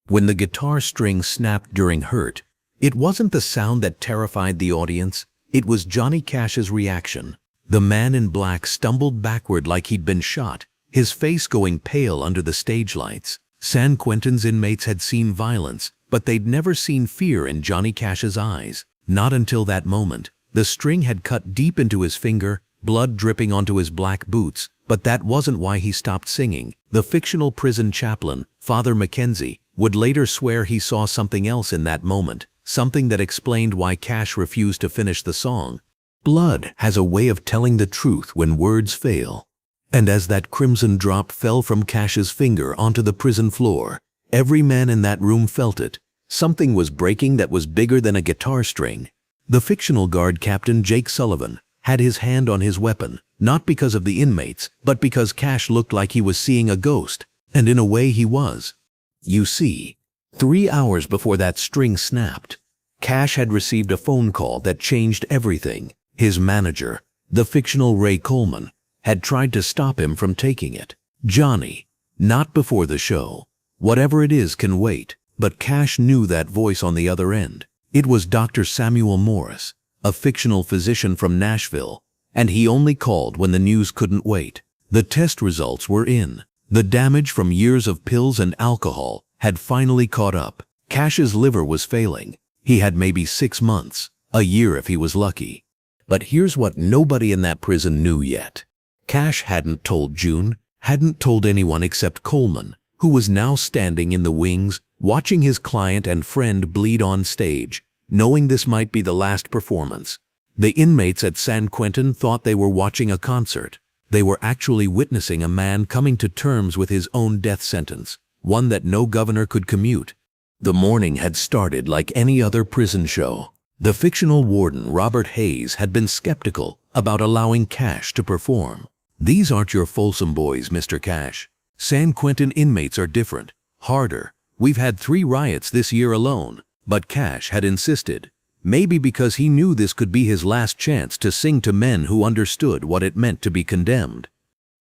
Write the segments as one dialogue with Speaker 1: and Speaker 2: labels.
Speaker 1: When the guitar string snapped during Hurt, it wasn't the sound that terrified the audience, it was Johnny Cash's reaction. The man in black stumbled backward like he'd been shot, his face going pale under the stage lights. San Quentin's inmates had seen violence, but they'd never seen fear in Johnny Cash's eyes. Not until that moment. The string had cut deep into his finger, blood dripping onto his black boots, but that wasn't why he stopped singing. The fictional prison chaplain, Father Mackenzie, would later swear he saw something else in that moment, something that explained why Cash refused to finish the song. Blood has a way of telling the truth when words fail. And as that crimson drop fell from Cash's finger onto the prison floor, every man in that room felt it. Something was breaking that was bigger than a guitar string. The fictional guard captain Jake Sullivan had his hand on his weapon, not because of the inmates, but because Cash looked like he was seeing a ghost, and in a way he was. You see, 3 hours before that string snapped, Cash had received a phone call that changed everything. His manager, the fictional Ray Coleman, had tried to stop him from taking it. Johnny, not before the show. Whatever it is can wait. But Cash knew that voice on the other end. It was Dr. Samuel Morris, a fictional physician from Nashville, and he only called when the news couldn't wait. The test results were in. The damage from years of pills and alcohol had finally caught up. Cash's liver was failing. He had maybe 6 months, a year if he was lucky. But here's what nobody in that prison knew yet. Cash hadn't told June, hadn't told anyone except Coleman, who was now standing in the wings, watching his client and friend bleed on stage, knowing this might be the last performance. The inmates at San Quentin thought they were watching a concert. They were actually witnessing a man coming to terms with his own death sentence, one that no governor could commute. The morning had started like any other prison show. The fictional warden Robert Hayes had been skeptical about allowing Cash to perform. "These aren't your Folsom boys, Mr. Cash. San Quentin inmates are different, harder. We've had 3 riots this year alone." But Cash had insisted, maybe because he knew this could be his last chance to sing to men who understood what it meant to be condemned.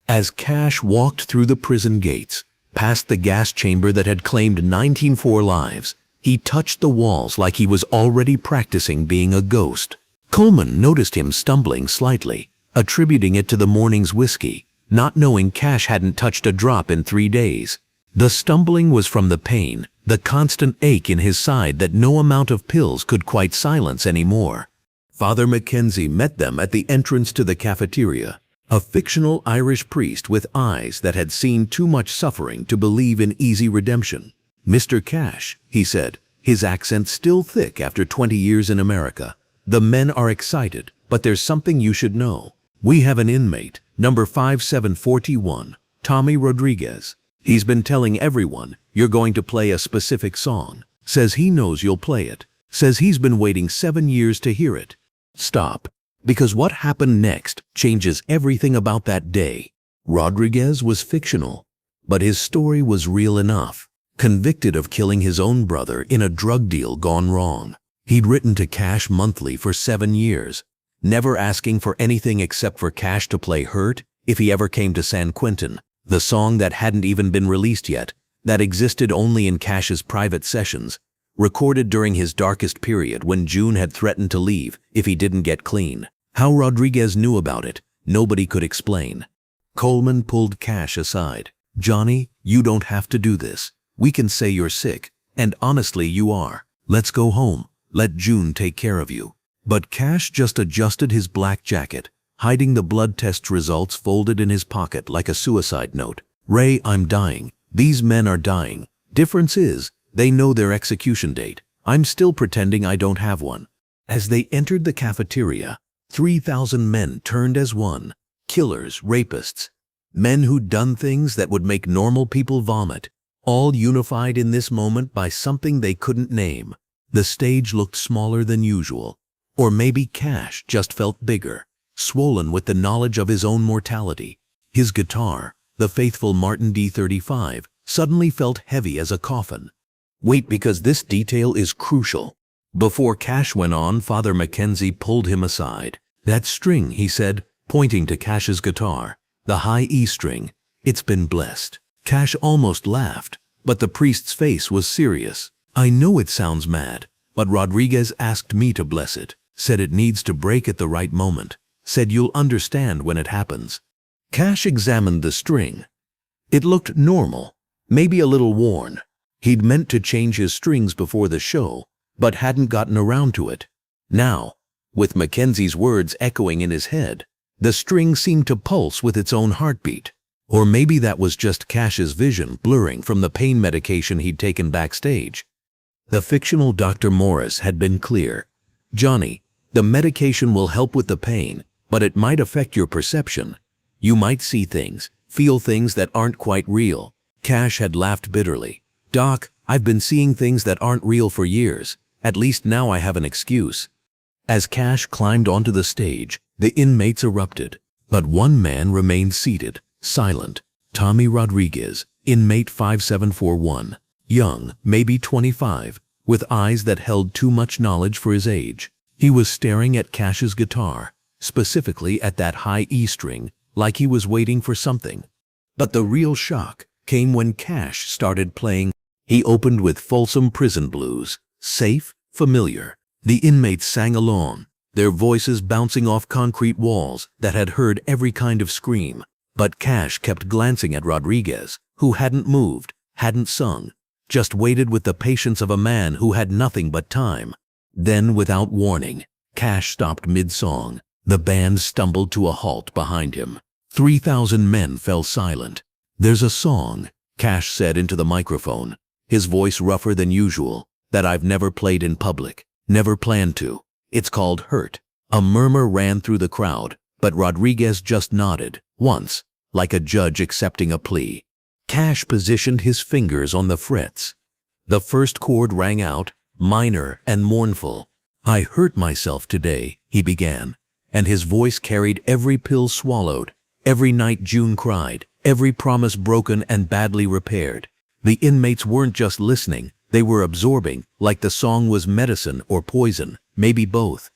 Speaker 1: As Cash walked through the prison gates, past the gas chamber that had claimed 19 lives, he touched the walls like he was already practicing being a ghost. Coleman noticed him stumbling slightly, attributing it to the morning's whiskey, not knowing Cash hadn't touched a drop in 3 days. The stumbling was from the pain, the constant ache in his side that no amount of pills could quite silence anymore. Father Mackenzie met them at the entrance to the cafeteria, a fictional Irish priest with eyes that had seen too much suffering to believe in easy redemption. "Mr. Cash," he said, his accent still thick after 20 years in America, "the men are excited, but there's something you should know. We have an inmate, number 5741, Tommy Rodriguez. He's been telling everyone you're going to play a specific song. Says he knows you'll play it. Says he's been waiting 7 years to hear it." Stop, because what happened next changes everything about that day. Rodriguez was fictional, but his story was real enough. Convicted of killing his own brother in a drug deal gone wrong, he'd written to Cash monthly for 7 years, never asking for anything except for Cash to play Hurt if he ever came to San Quentin, the song that hadn't even been released yet, that existed only in Cash's private sessions, recorded during his darkest period when June had threatened to leave if he didn't get clean. How Rodriguez knew about it, nobody could explain. Coleman pulled Cash aside. "Johnny, you don't have to do this. We can say you're sick, and honestly you are. Let's go home. Let June take care of you." But Cash just adjusted his black jacket, hiding the blood test results folded in his pocket like a suicide note. "Ray, I'm dying. These men are dying. Difference is, they know their execution date. I'm still pretending I don't have one." As they entered the cafeteria, 3,000 men turned as one. Killers, rapists, men who'd done things that would make normal people vomit, all unified in this moment by something they couldn't name. The stage looked smaller than usual. Or maybe Cash just felt bigger, swollen with the knowledge of his own mortality. His guitar, the faithful Martin D35, suddenly felt heavy as a coffin. Wait, because this detail is crucial. Before Cash went on, Father Mackenzie pulled him aside. "That string," he said, pointing to Cash's guitar, "the high E string, it's been blessed." Cash almost laughed, but the priest's face was serious. "I know it sounds mad, but Rodriguez asked me to bless it, said it needs to break at the right moment, said you'll understand when it happens." Cash examined the string. It looked normal, maybe a little worn. He'd meant to change his strings before the show, but hadn't gotten around to it. Now, with Mackenzie's words echoing in his head, the string seemed to pulse with its own heartbeat. Or maybe that was just Cash's vision blurring from the pain medication he'd taken backstage. The fictional Dr. Morris had been clear. "Johnny, the medication will help with the pain, but it might affect your perception. You might see things, feel things that aren't quite real." Cash had laughed bitterly. "Doc, I've been seeing things that aren't real for years. At least now I have an excuse." As Cash climbed onto the stage, the inmates erupted, but one man remained seated, silent. Tommy Rodriguez, inmate 5741. Young, maybe 25, with eyes that held too much knowledge for his age. He was staring at Cash's guitar, specifically at that high E string, like he was waiting for something. But the real shock came when Cash started playing. He opened with Folsom Prison Blues, safe, familiar. The inmates sang along, their voices bouncing off concrete walls that had heard every kind of scream. But Cash kept glancing at Rodriguez, who hadn't moved, hadn't sung, just waited with the patience of a man who had nothing but time. Then, without warning, Cash stopped mid-song. The band stumbled to a halt behind him. 3,000 men fell silent. "There's a song," Cash said into the microphone, his voice rougher than usual, "that I've never played in public, never planned to. It's called Hurt." A murmur ran through the crowd, but Rodriguez just nodded, once, like a judge accepting a plea. Cash positioned his fingers on the frets. The first chord rang out, minor and mournful. "I hurt myself today," he began, and his voice carried every pill swallowed, every night June cried, every promise broken and badly repaired. The inmates weren't just listening, they were absorbing, like the song was medicine or poison, maybe both.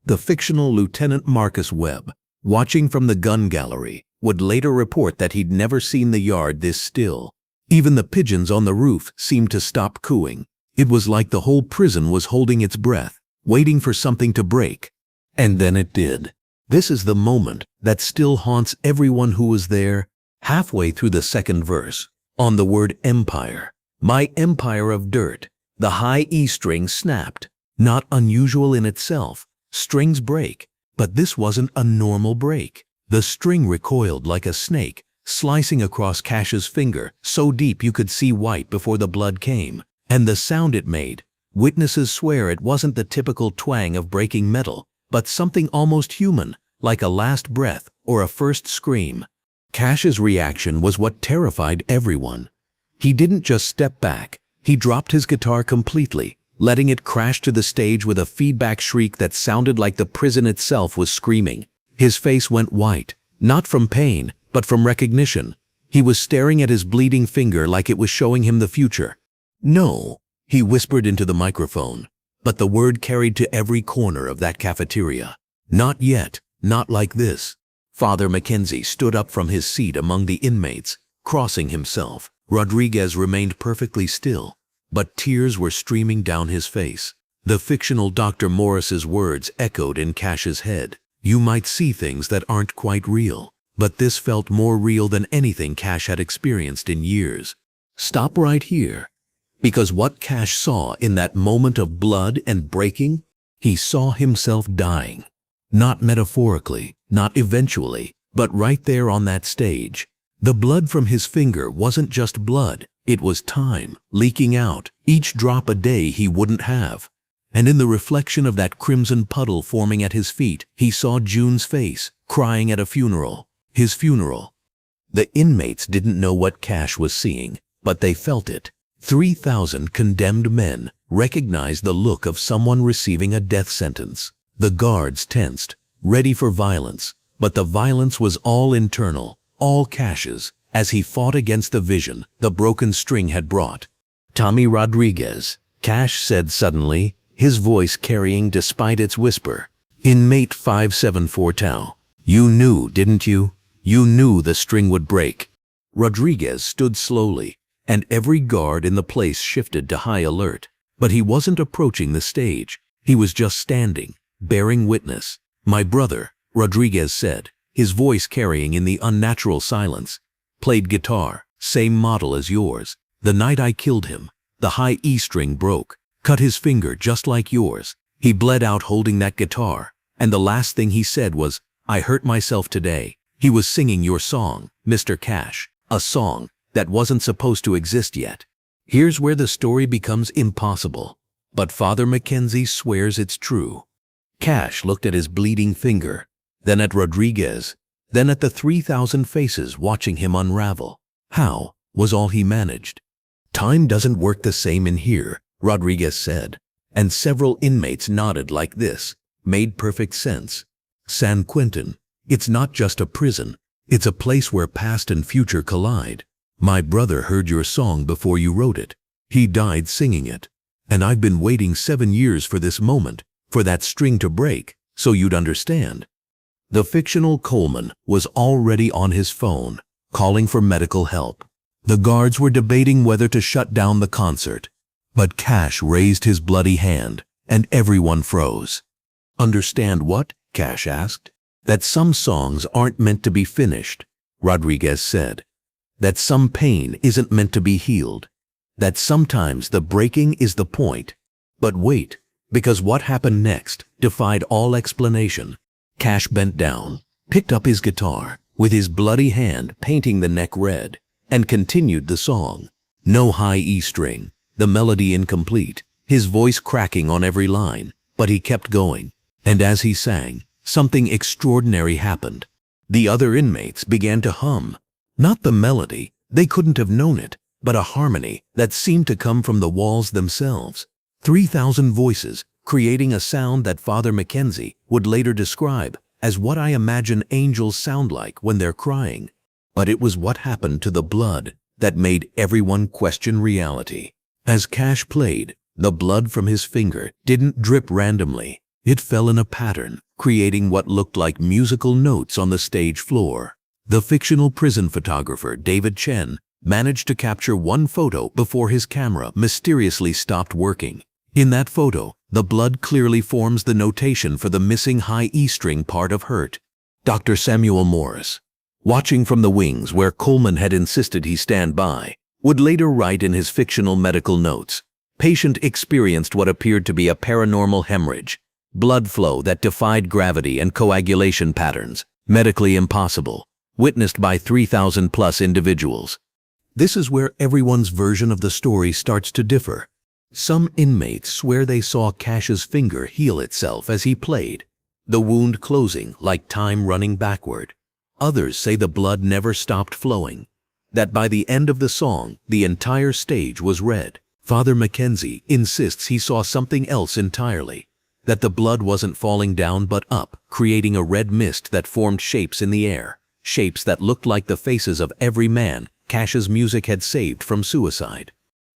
Speaker 1: The fictional Lieutenant Marcus Webb, watching from the gun gallery, would later report that he'd never seen the yard this still. Even the pigeons on the roof seemed to stop cooing. It was like the whole prison was holding its breath, waiting for something to break. And then it did. This is the moment that still haunts everyone who was there. Halfway through the second verse, on the word empire, "My empire of dirt," the high E string snapped. Not unusual in itself. Strings break, but this wasn't a normal break. The string recoiled like a snake, slicing across Cash's finger so deep you could see white before the blood came. And the sound it made, witnesses swear it wasn't the typical twang of breaking metal, but something almost human, like a last breath or a first scream. Cash's reaction was what terrified everyone. He didn't just step back, he dropped his guitar completely, letting it crash to the stage with a feedback shriek that sounded like the prison itself was screaming. His face went white, not from pain, but from recognition. He was staring at his bleeding finger like it was showing him the future. "No," he whispered into the microphone, but the word carried to every corner of that cafeteria. "Not yet, not like this." Father Mackenzie stood up from his seat among the inmates, crossing himself. Rodriguez remained perfectly still, but tears were streaming down his face. The fictional Dr. Morris's words echoed in Cash's head. "You might see things that aren't quite real." But this felt more real than anything Cash had experienced in years. Stop right here. Because what Cash saw in that moment of blood and breaking, he saw himself dying. Not metaphorically, not eventually, but right there on that stage. The blood from his finger wasn't just blood, it was time, leaking out, each drop a day he wouldn't have. And in the reflection of that crimson puddle forming at his feet, he saw June's face, crying at a funeral. His funeral. The inmates didn't know what Cash was seeing, but they felt it. 3,000 condemned men recognized the look of someone receiving a death sentence. The guards tensed, ready for violence, but the violence was all internal, all Cash's, as he fought against the vision the broken string had brought. "Tommy Rodriguez," Cash said suddenly, his voice carrying despite its whisper. "Inmate 574 Tau. You knew, didn't you? You knew the string would break." Rodriguez stood slowly, and every guard in the place shifted to high alert. But he wasn't approaching the stage. He was just standing, bearing witness. "My brother," Rodriguez said, his voice carrying in the unnatural silence, "played guitar, same model as yours. The night I killed him, the high E string broke, cut his finger just like yours. He bled out holding that guitar, and the last thing he said was, 'I hurt myself today.' He was singing your song, Mr. Cash, a song that wasn't supposed to exist yet." Here's where the story becomes impossible, but Father Mackenzie swears it's true. Cash looked at his bleeding finger, then at Rodriguez, then at the 3,000 faces watching him unravel. "How?" was all he managed. "Time doesn't work the same in here," Rodriguez said, and several inmates nodded like this. Made perfect sense. San Quentin, it's not just a prison, it's a place where past and future collide. My brother heard your song before you wrote it. He died singing it. And I've been waiting 7 years for this moment, for that string to break, so you'd understand. The fictional Coleman was already on his phone, calling for medical help. The guards were debating whether to shut down the concert. But Cash raised his bloody hand, and everyone froze. "Understand what?" Cash asked. "That some songs aren't meant to be finished," Rodriguez said. "That some pain isn't meant to be healed. That sometimes the breaking is the point." But wait, because what happened next defied all explanation. Cash bent down, picked up his guitar, with his bloody hand painting the neck red, and continued the song. No high E string, the melody incomplete, his voice cracking on every line, but he kept going. And as he sang, something extraordinary happened. The other inmates began to hum. Not the melody, they couldn't have known it, but a harmony that seemed to come from the walls themselves. 3,000 voices, creating a sound that Father Mackenzie would later describe as what I imagine angels sound like when they're crying. But it was what happened to the blood that made everyone question reality. As Cash played, the blood from his finger didn't drip randomly. It fell in a pattern, creating what looked like musical notes on the stage floor. The fictional prison photographer David Chen managed to capture one photo before his camera mysteriously stopped working. In that photo, the blood clearly forms the notation for the missing high E string part of "Hurt." Dr. Samuel Morris, watching from the wings where Coleman had insisted he stand by, would later write in his fictional medical notes, "Patient experienced what appeared to be a paranormal hemorrhage, blood flow that defied gravity and coagulation patterns, medically impossible, witnessed by 3,000 plus individuals." This is where everyone's version of the story starts to differ. Some inmates swear they saw Cash's finger heal itself as he played, the wound closing like time running backward. Others say the blood never stopped flowing, that by the end of the song, the entire stage was red. Father Mackenzie insists he saw something else entirely, that the blood wasn't falling down but up, creating a red mist that formed shapes in the air, shapes that looked like the faces of every man Cash's music had saved from suicide.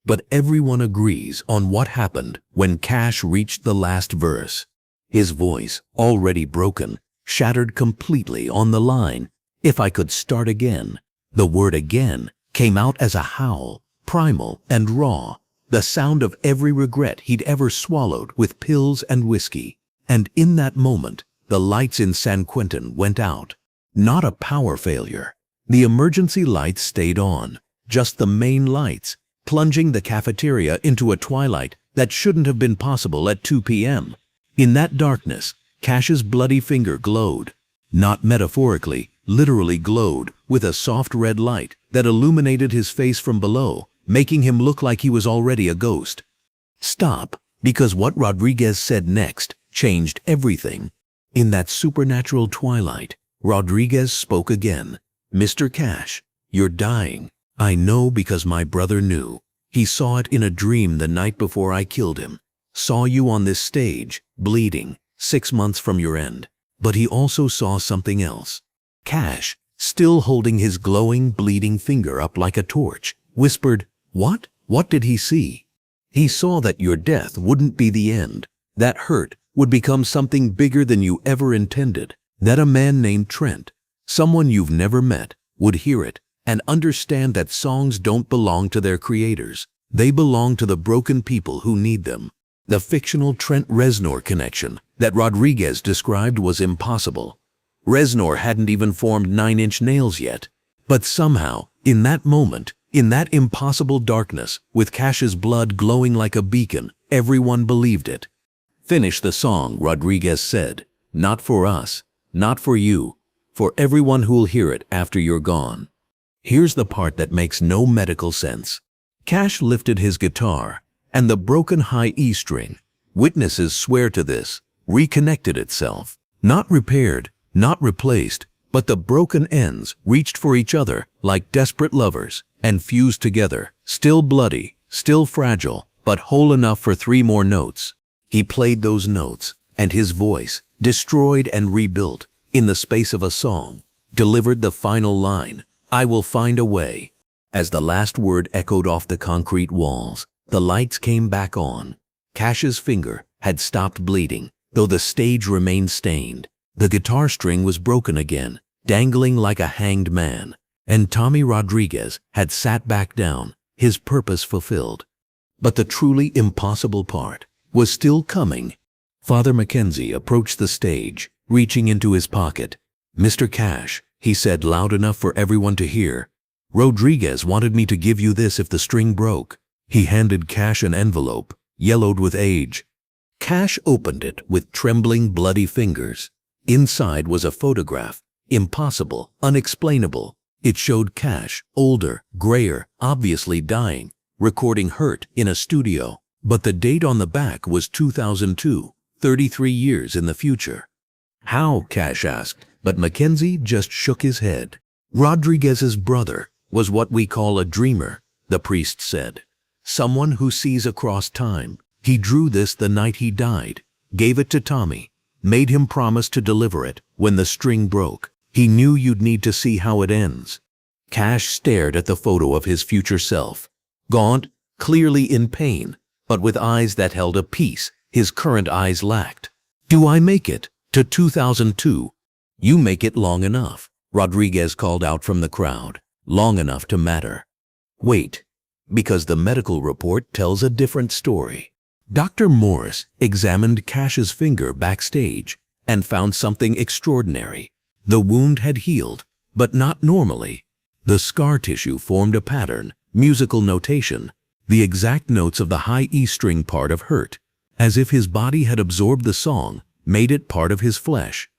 Speaker 1: But everyone agrees on what happened when Cash reached the last verse. His voice, already broken, shattered completely on the line, "If I could start again." The word "again" came out as a howl, primal and raw, the sound of every regret he'd ever swallowed with pills and whiskey. And in that moment, the lights in San Quentin went out. Not a power failure. The emergency lights stayed on, just the main lights, plunging the cafeteria into a twilight that shouldn't have been possible at 2 p.m. In that darkness, Cash's bloody finger glowed. Not metaphorically, literally glowed with a soft red light that illuminated his face from below, making him look like he was already a ghost. Stop, because what Rodriguez said next changed everything. In that supernatural twilight, Rodriguez spoke again. "Mr. Cash, you're dying. I know because my brother knew. He saw it in a dream the night before I killed him. Saw you on this stage, bleeding, 6 months from your end. But he also saw something else." Cash, still holding his glowing, bleeding finger up like a torch, whispered, "What? What did he see?" "He saw that your death wouldn't be the end. That hurt would become something bigger than you ever intended. That a man named Trent, someone you've never met, would hear it and understand that songs don't belong to their creators. They belong to the broken people who need them. The fictional Trent Reznor connection that Rodriguez described was impossible. Reznor hadn't even formed 9 Inch Nails yet. But somehow, in that moment, in that impossible darkness, with Cash's blood glowing like a beacon, everyone believed it. "Finish the song," Rodriguez said. "Not for us, not for you, for everyone who'll hear it after you're gone." Here's the part that makes no medical sense. Cash lifted his guitar, and the broken high E string, witnesses swear to this, reconnected itself. Not repaired, not replaced, but the broken ends reached for each other like desperate lovers and fused together, still bloody, still fragile, but whole enough for 3 more notes. He played those notes, and his voice, destroyed and rebuilt in the space of a song, delivered the final line, "I will find a way." As the last word echoed off the concrete walls, the lights came back on. Cash's finger had stopped bleeding, though the stage remained stained. The guitar string was broken again, dangling like a hanged man, and Tommy Rodriguez had sat back down, his purpose fulfilled. But the truly impossible part was still coming. Father Mackenzie approached the stage, reaching into his pocket. "Mr. Cash," he said loud enough for everyone to hear, "Rodriguez wanted me to give you this if the string broke." He handed Cash an envelope, yellowed with age. Cash opened it with trembling, bloody fingers. Inside was a photograph, impossible, unexplainable. It showed Cash, older, grayer, obviously dying, recording Hurt in a studio. But the date on the back was 2002, 33 years in the future. "How?" Cash asked, but Mackenzie just shook his head. "Rodriguez's brother was what we call a dreamer," the priest said. "Someone who sees across time. He drew this the night he died, gave it to Tommy, made him promise to deliver it when the string broke. He knew you'd need to see how it ends." Cash stared at the photo of his future self, gaunt, clearly in pain, but with eyes that held a peace his current eyes lacked. "Do I make it to 2002? "You make it long enough," Rodriguez called out from the crowd. "Long enough to matter." Wait, because the medical report tells a different story. Dr. Morris examined Cash's finger backstage and found something extraordinary. The wound had healed, but not normally. The scar tissue formed a pattern, musical notation, the exact notes of the high E string part of Hurt, as if his body had absorbed the song, made it part of his flesh.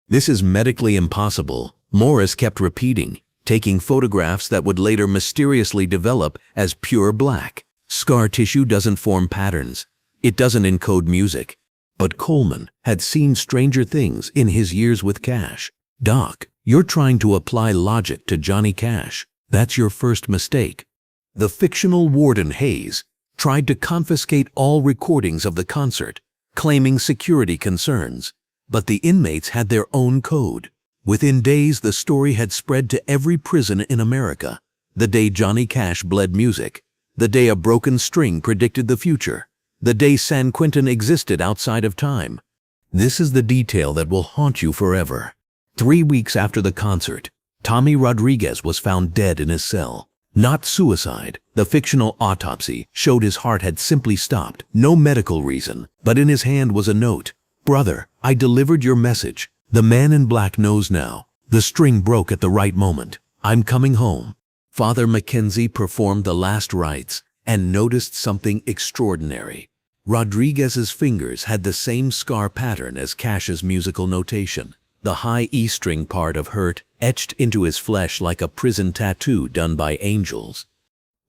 Speaker 1: "This is medically impossible," Morris kept repeating, taking photographs that would later mysteriously develop as pure black. "Scar tissue doesn't form patterns. It doesn't encode music." But Coleman had seen stranger things in his years with Cash. "Doc, you're trying to apply logic to Johnny Cash. That's your first mistake." The fictional Warden Hayes tried to confiscate all recordings of the concert, claiming security concerns. But the inmates had their own code. Within days, the story had spread to every prison in America. The day Johnny Cash bled music. The day a broken string predicted the future. The day San Quentin existed outside of time. This is the detail that will haunt you forever. 3 weeks after the concert, Tommy Rodriguez was found dead in his cell. Not suicide. The fictional autopsy showed his heart had simply stopped. No medical reason, but in his hand was a note. "Brother, I delivered your message. The man in black knows now. The string broke at the right moment. I'm coming home." Father Mackenzie performed the last rites and noticed something extraordinary. Rodriguez's fingers had the same scar pattern as Cash's musical notation. The high E string part of Hurt etched into his flesh like a prison tattoo done by angels.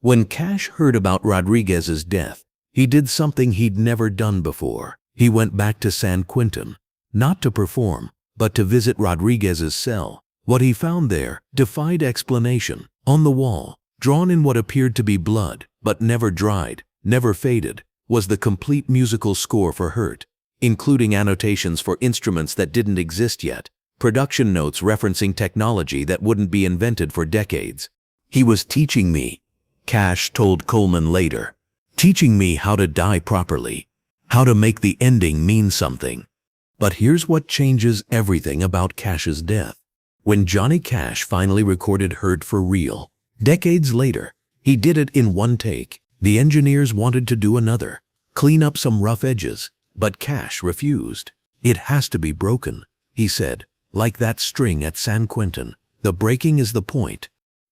Speaker 1: When Cash heard about Rodriguez's death, he did something he'd never done before. He went back to San Quentin, not to perform, but to visit Rodriguez's cell. What he found there defied explanation. On the wall, drawn in what appeared to be blood, but never dried, never faded, was the complete musical score for Hurt, including annotations for instruments that didn't exist yet, production notes referencing technology that wouldn't be invented for decades. "He was teaching me," Cash told Coleman later, "teaching me how to die properly, how to make the ending mean something." But here's what changes everything about Cash's death. When Johnny Cash finally recorded Hurt for real, Decades later, he did it in one take. The engineers wanted to do another, clean up some rough edges, but Cash refused. "It has to be broken," he said, "like that string at San Quentin. The breaking is the point."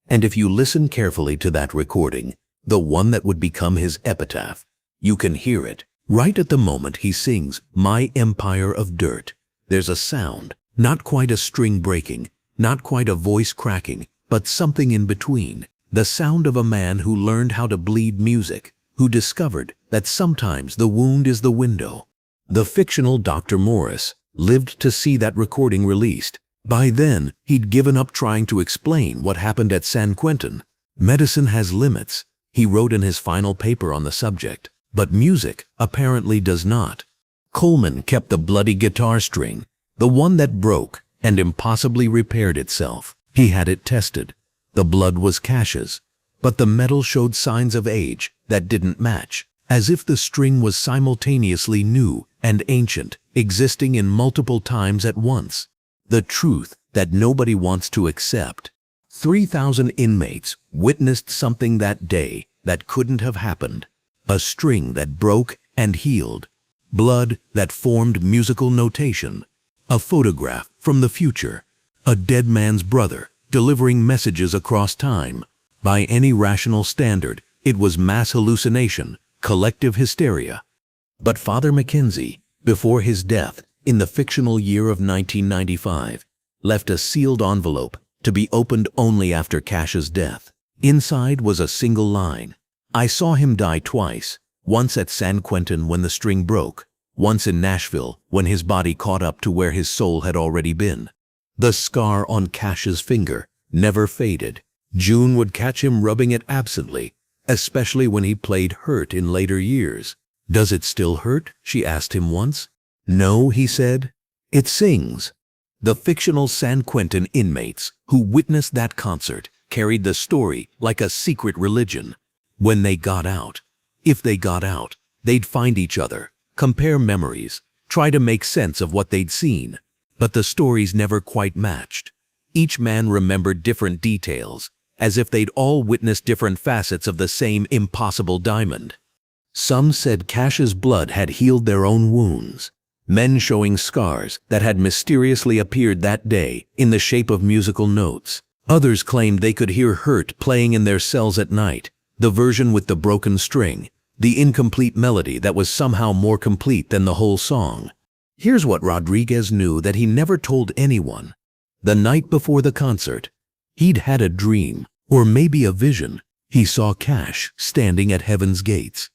Speaker 1: And if you listen carefully to that recording, the one that would become his epitaph, you can hear it. Right at the moment he sings "My Empire of Dirt," there's a sound, not quite a string breaking, not quite a voice cracking, but something in between. The sound of a man who learned how to bleed music, who discovered that sometimes the wound is the window. The fictional Dr. Morris lived to see that recording released. By then, he'd given up trying to explain what happened at San Quentin. "Medicine has limits," he wrote in his final paper on the subject, but music apparently does not. Coleman kept the bloody guitar string, the one that broke and impossibly repaired itself. He had it tested. The blood was Cash's, but the metal showed signs of age that didn't match, as if the string was simultaneously new and ancient, existing in multiple times at once. The truth that nobody wants to accept. 3,000 inmates witnessed something that day that couldn't have happened. A string that broke and healed. Blood that formed musical notation. A photograph from the future. A dead man's brother delivering messages across time. By any rational standard, it was mass hallucination, collective hysteria. But Father Mackenzie, before his death, in the fictional year of 1995, left a sealed envelope to be opened only after Cash's death. Inside was a single line. "I saw him die twice, once at San Quentin when the string broke, once in Nashville when his body caught up to where his soul had already been." The scar on Cash's finger never faded. June would catch him rubbing it absently, especially when he played Hurt in later years. "Does it still hurt?" she asked him once. "No," he said. "It sings." The fictional San Quentin inmates who witnessed that concert carried the story like a secret religion. When they got out, if they got out, they'd find each other, compare memories, try to make sense of what they'd seen. But the stories never quite matched. Each man remembered different details, as if they'd all witnessed different facets of the same impossible diamond. Some said Cash's blood had healed their own wounds, men showing scars that had mysteriously appeared that day in the shape of musical notes. Others claimed they could hear Hurt playing in their cells at night, the version with the broken string, the incomplete melody that was somehow more complete than the whole song. Here's what Rodriguez knew that he never told anyone. The night before the concert, he'd had a dream, or maybe a vision. He saw Cash standing at heaven's gates.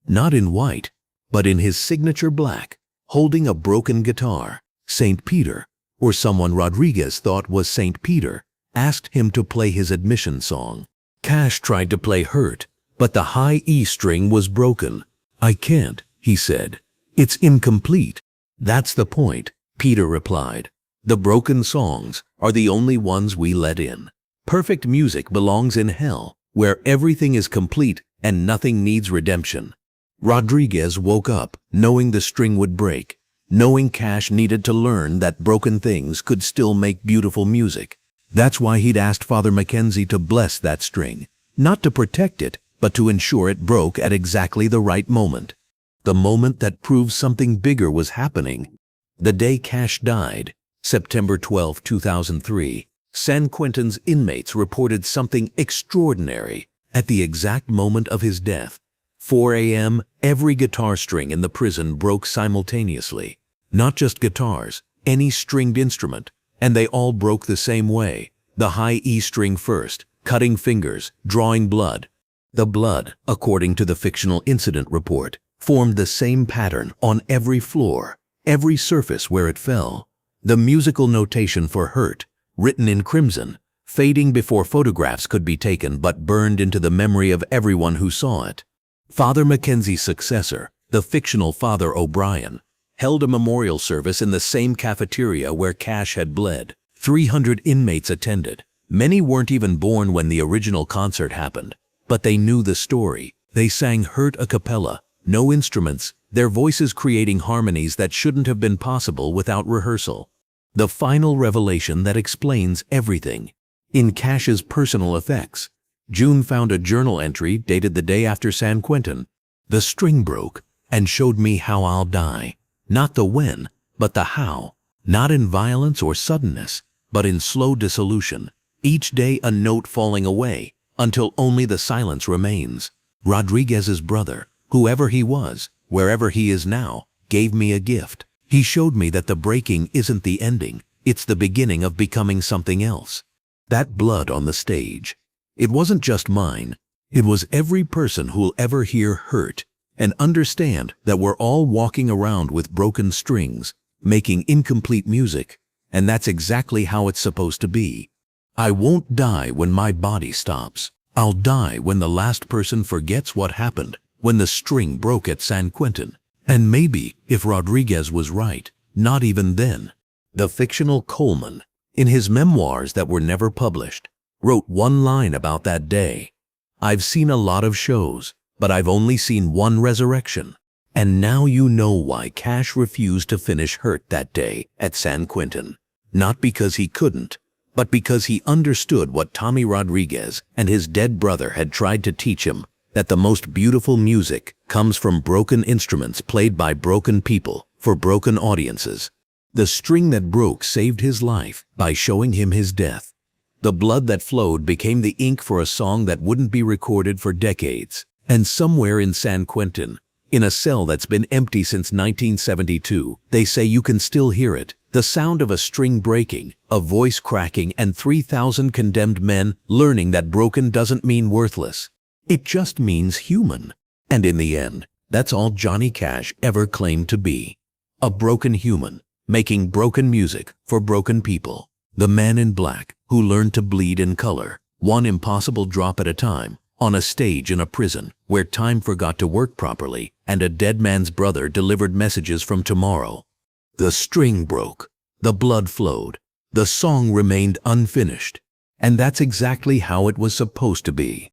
Speaker 1: Not in white, but in his signature black, holding a broken guitar. St. Peter, or someone Rodriguez thought was St. Peter, asked him to play his admission song. Cash tried to play Hurt, but the high E string was broken. "I can't," he said. "It's incomplete." "That's the point," Peter replied. "The broken songs are the only ones we let in. Perfect music belongs in hell, where everything is complete and nothing needs redemption." Rodriguez woke up knowing the string would break, knowing Cash needed to learn that broken things could still make beautiful music. That's why he'd asked Father Mackenzie to bless that string, not to protect it, but to ensure it broke at exactly the right moment. The moment that proved something bigger was happening. The day Cash died, September 12, 2003, San Quentin's inmates reported something extraordinary at the exact moment of his death. 4 a.m., every guitar string in the prison broke simultaneously. Not just guitars, any stringed instrument, and they all broke the same way. The high E string first, cutting fingers, drawing blood. The blood, according to the fictional incident report, formed the same pattern on every floor, every surface where it fell. The musical notation for Hurt, written in crimson, fading before photographs could be taken but burned into the memory of everyone who saw it. Father Mackenzie's successor, the fictional Father O'Brien, held a memorial service in the same cafeteria where Cash had bled. 300 inmates attended. Many weren't even born when the original concert happened, but they knew the story. They sang Hurt a cappella, no instruments, their voices creating harmonies that shouldn't have been possible without rehearsal. The final revelation that explains everything. In Cash's personal effects, June found a journal entry dated the day after San Quentin. The string broke and showed me how I'll die. Not the when, but the how. Not in violence or suddenness, but in slow dissolution. Each day a note falling away, until only the silence remains. Rodriguez's brother, whoever he was, wherever he is now, gave me a gift. He showed me that the breaking isn't the ending, it's the beginning of becoming something else. That blood on the stage. It wasn't just mine. It was every person who'll ever hear Hurt and understand that we're all walking around with broken strings, making incomplete music, and that's exactly how it's supposed to be. I won't die when my body stops. I'll die when the last person forgets what happened, when the string broke at San Quentin. And maybe, if Rodriguez was right, not even then. The fictional Coleman, in his memoirs that were never published, wrote one line about that day. I've seen a lot of shows, but I've only seen one resurrection. And now you know why Cash refused to finish Hurt that day at San Quentin. Not because he couldn't, but because he understood what Tommy Rodriguez and his dead brother had tried to teach him, that the most beautiful music comes from broken instruments played by broken people for broken audiences. The string that broke saved his life by showing him his death. The blood that flowed became the ink for a song that wouldn't be recorded for decades. And somewhere in San Quentin, in a cell that's been empty since 1972, they say you can still hear it. The sound of a string breaking, a voice cracking, and 3,000 condemned men learning that broken doesn't mean worthless. It just means human. And in the end, that's all Johnny Cash ever claimed to be. A broken human, making broken music for broken people. The man in black who learned to bleed in color, one impossible drop at a time, on a stage in a prison where time forgot to work properly and a dead man's brother delivered messages from tomorrow. The string broke, the blood flowed, the song remained unfinished, and that's exactly how it was supposed to be.